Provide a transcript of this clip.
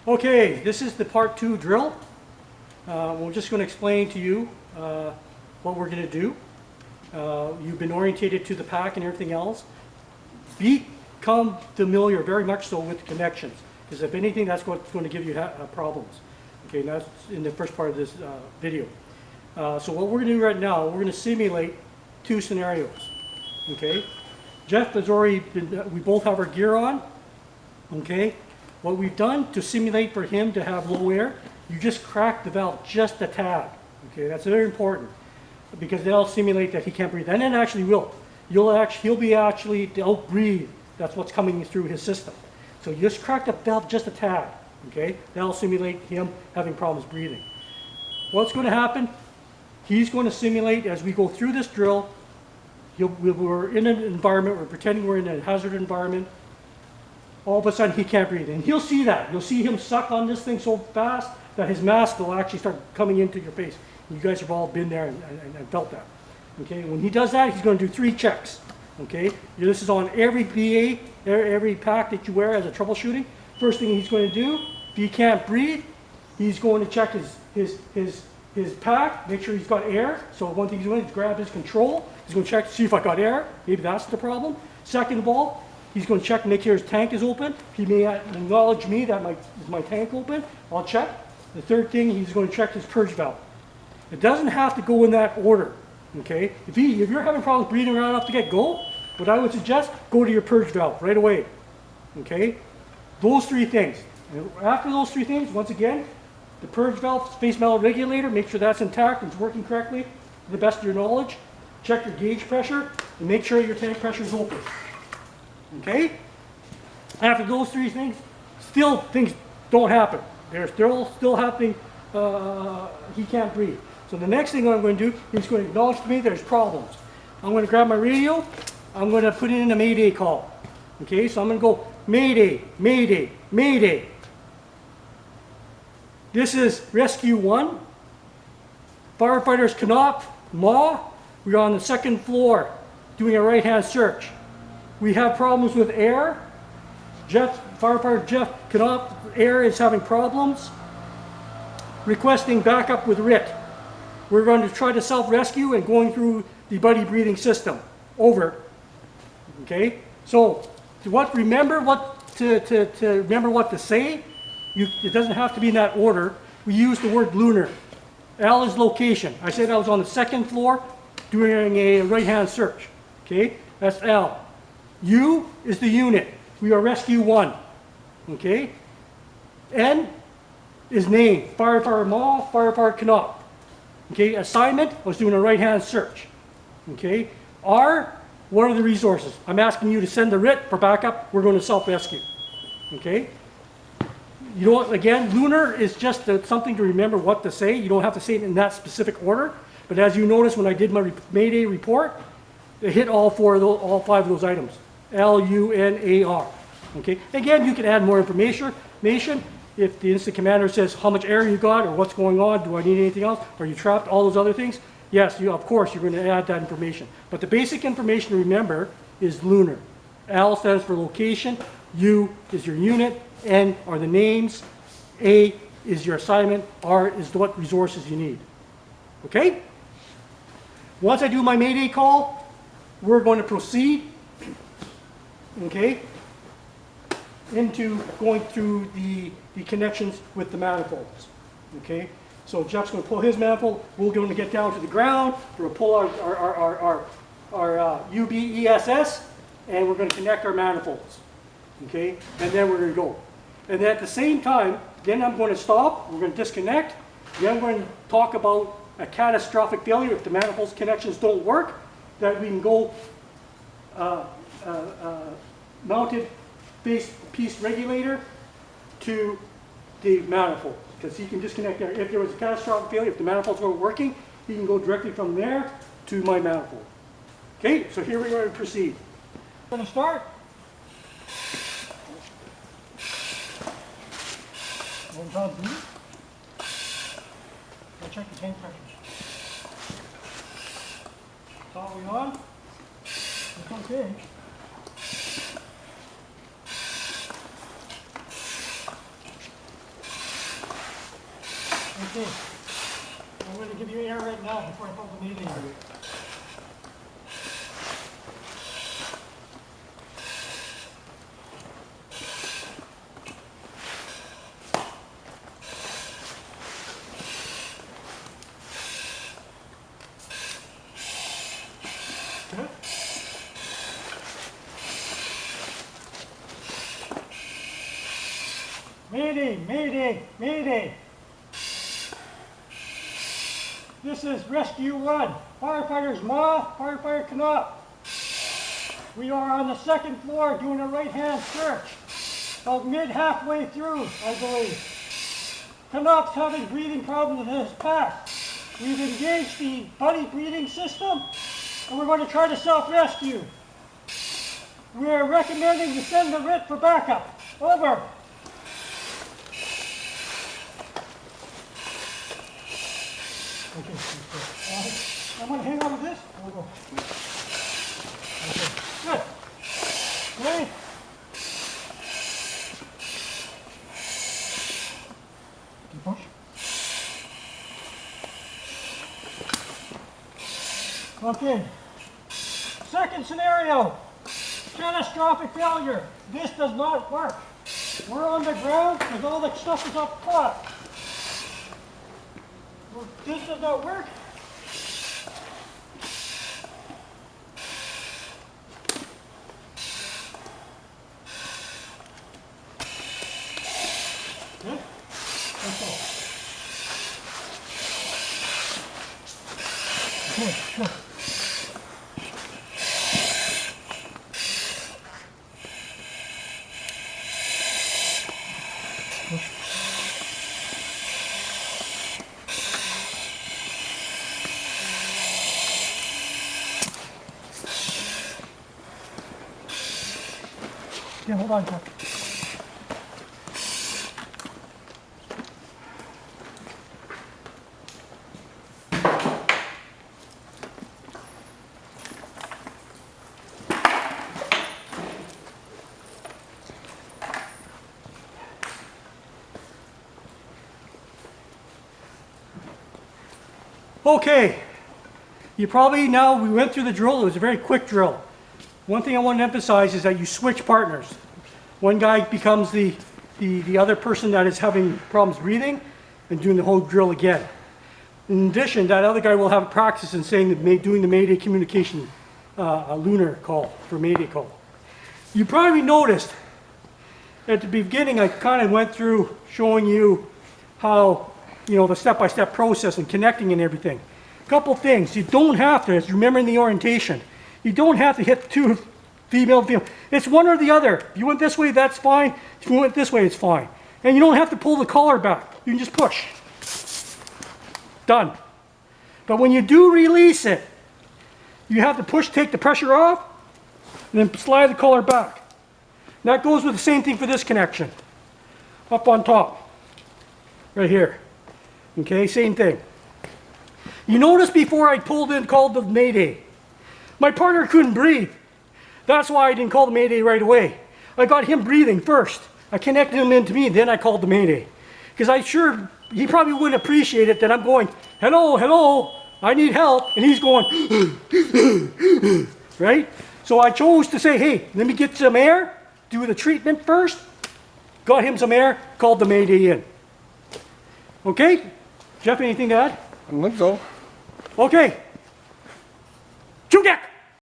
Okay, this is the part 2 drill. We're just going to explain to you what we're going to do. You've been orientated to the pack and everything else. Become familiar very much so with the connections, because if anything, that's what's going to give you problems. Okay, and that's in the first part of this video. So what we're going to do right now, we're going to simulate 2 scenarios. Okay, Jeff has already been, we both have our gear on. Okay, what we've done to simulate for him to have low air, you just crack the valve just a tad. Okay, that's very important, because that'll simulate that he can't breathe, and it actually will. He'll be actually to out breathe. That's what's coming through his system. So you just crack the valve just a tad. Okay, that'll simulate him having problems breathing. What's going to happen? He's going to simulate as we go through this drill. We're in an environment. We're pretending we're in a hazard environment. All of a sudden he can't breathe, and he'll see that. You'll see him suck on this thing so fast that his mask will actually start coming into your face. You guys have all been there and felt that. Okay, when he does that, he's going to do 3 checks. Okay, this is on every BA, every pack that you wear as a troubleshooting. First thing he's going to do, if he can't breathe, he's going to check his pack, make sure he's got air. So one thing he's going to do is grab his control. He's going to check to see if I got air. Maybe that's the problem. Second of all, he's going to check and make sure his tank is open. He may acknowledge me that my tank open. I'll check. The third thing, he's going to check his purge valve. It doesn't have to go in that order. Okay? If you're having problems breathing around enough to get go, what I would suggest, go to your purge valve right away. Okay? Those 3 things. And after those 3 things, once again, the purge valve, space metal regulator, make sure that's intact and it's working correctly to the best of your knowledge. Check your gauge pressure and make sure your tank pressure is open. Okay? After those 3 things, still things don't happen. They're still happening. He can't breathe. So the next thing I'm going to do, he's going to acknowledge to me there's problems. I'm going to grab my radio. I'm going to put in a mayday call. Okay, so I'm going to go mayday, mayday, mayday. This is rescue 1. Firefighters Knopf, Ma. We're on the 2nd floor doing a right-hand search. We have problems with air. Firefighter Jeff Knopf, air is having problems. Requesting backup with RIT. We're going to try to self-rescue and going through the buddy breathing system. Over. Okay? So, remember what to say. It doesn't have to be in that order. We use the word lunar. L is location. I said I was on the 2nd floor doing a right-hand search. Okay? That's L. U is the unit. We are rescue 1. Okay? N is name. Firefighter Ma, Firefighter Knopf. Okay? Assignment, I was doing a right-hand search. Okay? R, what are the resources? I'm asking you to send the RIT for backup. We're going to self-rescue. Okay? You know what, again, lunar is just something to remember what to say. You don't have to say it in that specific order. But as you notice when I did my Mayday report, it hit all 5 of those items. L-U-N-A-R. Okay? Again, you can add more information. If the incident commander says how much air you got or what's going on, do I need anything else? Are you trapped? All those other things. Yes, of course, you're going to add that information. But the basic information to remember is lunar. L stands for location. U is your unit. N are the names. A is your assignment. R is what resources you need. Okay? Once I do my mayday call, we're going to proceed, okay, into going through the connections with the manifolds. Okay? So Jeff's going to pull his manifold. We're going to get down to the ground. We're going to pull our UEBSS, and we're going to connect our manifolds. Okay? And then we're going to go. And then at the same time, then I'm going to stop. We're going to disconnect. Then I'm going to talk about a catastrophic failure if the manifolds connections don't work, that we can go mounted piece regulator to the manifold, because he can disconnect there. If there was a catastrophic failure, if the manifolds weren't working, he can go directly from there to my manifold. Okay, so here we are to proceed. We're going to start. One time, please. I'll check the tank pressures. Are we on? It's okay. Okay. I'm going to give you air right now before I call the meeting. Good. Mayday, mayday, mayday. This is Rescue 1. Firefighters Ma, Firefighter Knopf. We are on the second floor doing a right-hand search. About mid-halfway through, I believe. Knopf's having breathing problems in his pack. We've engaged the buddy breathing system, and we're going to try to self-rescue. We are recommending to send the RIT for backup. Over. Okay, I'm going to hang on with this. We'll go. Okay, good. Ready? You push. Okay. Second scenario. Catastrophic failure. This does not work. We're on the ground because all the stuff is up top. This does not work. Good. Let's go. Okay, sure. Yeah, hold on, Chuck. Okay, you probably now, we went through the drill. It was a very quick drill. One thing I want to emphasize is that you switch partners. One guy becomes the other person that is having problems breathing and doing the whole drill again. In addition, that other guy will have practice in saying doing the Mayday communication, a lunar call for Mayday call. You probably noticed at the beginning I kind of went through showing you how, the step-by-step process and connecting and everything. A couple things. You don't have to, as you remember in the orientation, you don't have to hit two female. It's one or the other. If you went this way, that's fine. If you went this way, it's fine. And you don't have to pull the collar back. You can just push. Done. But when you do release it, you have to push, take the pressure off, and then slide the collar back. And that goes with the same thing for this connection. Up on top. Right here. Okay, same thing. You notice before I pulled in, called the Mayday. My partner couldn't breathe. That's why I didn't call the Mayday right away. I got him breathing first. I connected him into me, then I called the Mayday. Because he probably wouldn't appreciate it that I'm going, hello, hello, I need help. And he's going, right? So I chose to say, hey, let me get some air, do the treatment first. Got him some air, called the Mayday in. Okay? Jeff, anything to add? I don't think so. Okay. Chew deck!